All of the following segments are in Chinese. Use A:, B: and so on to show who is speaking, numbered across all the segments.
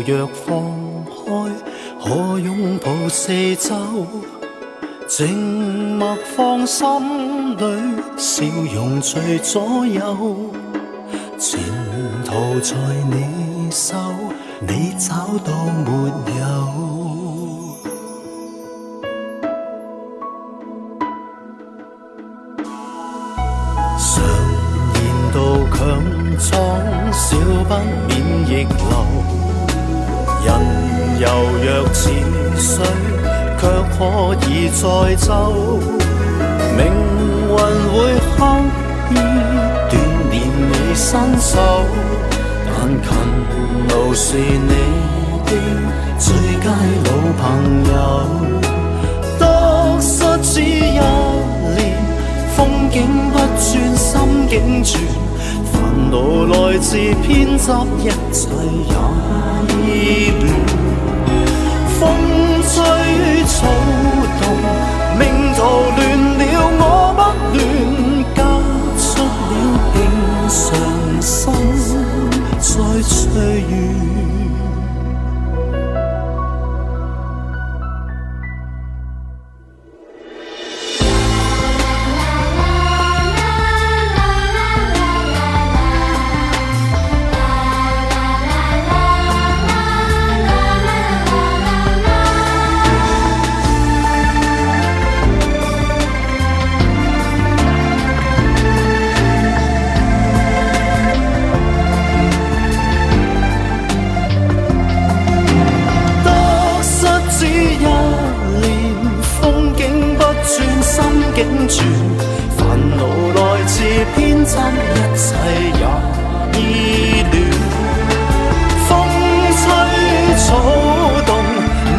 A: 若放開，可擁抱四周，靜默放心裏，笑容隨左右。前途在你手，你找到沒有？常言道強壯少不免逆流，人柔弱似水，卻可以載舟。命運會刻意鍛鍊你身手，但勤勞是你的最佳老朋友。得失只一念，風景不轉心境轉，煩惱來自偏執，一切也依戀。風吹草動，命途亂了我不亂，交出了平常心再隨緣。煩惱來自偏執，一切也依戀。風吹草動，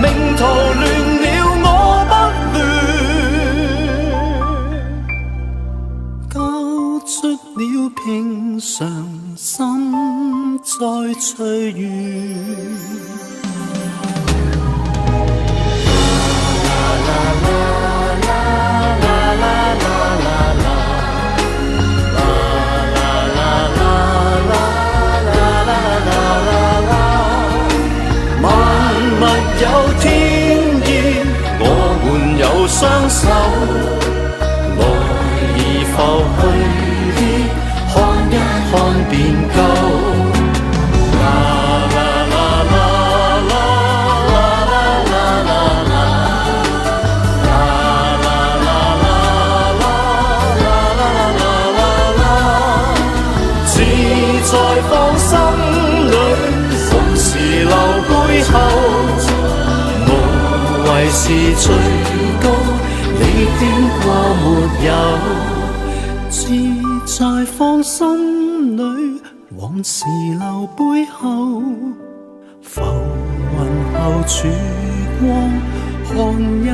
A: 命途亂了我不亂，交出了平常心再隨緣。有天意，我們有雙手，來而浮去的，看一看便夠。自在放心裏，往事留背後。為是最高，你經過沒有？自在放心裏，往事留背後。浮雲後曙光，看一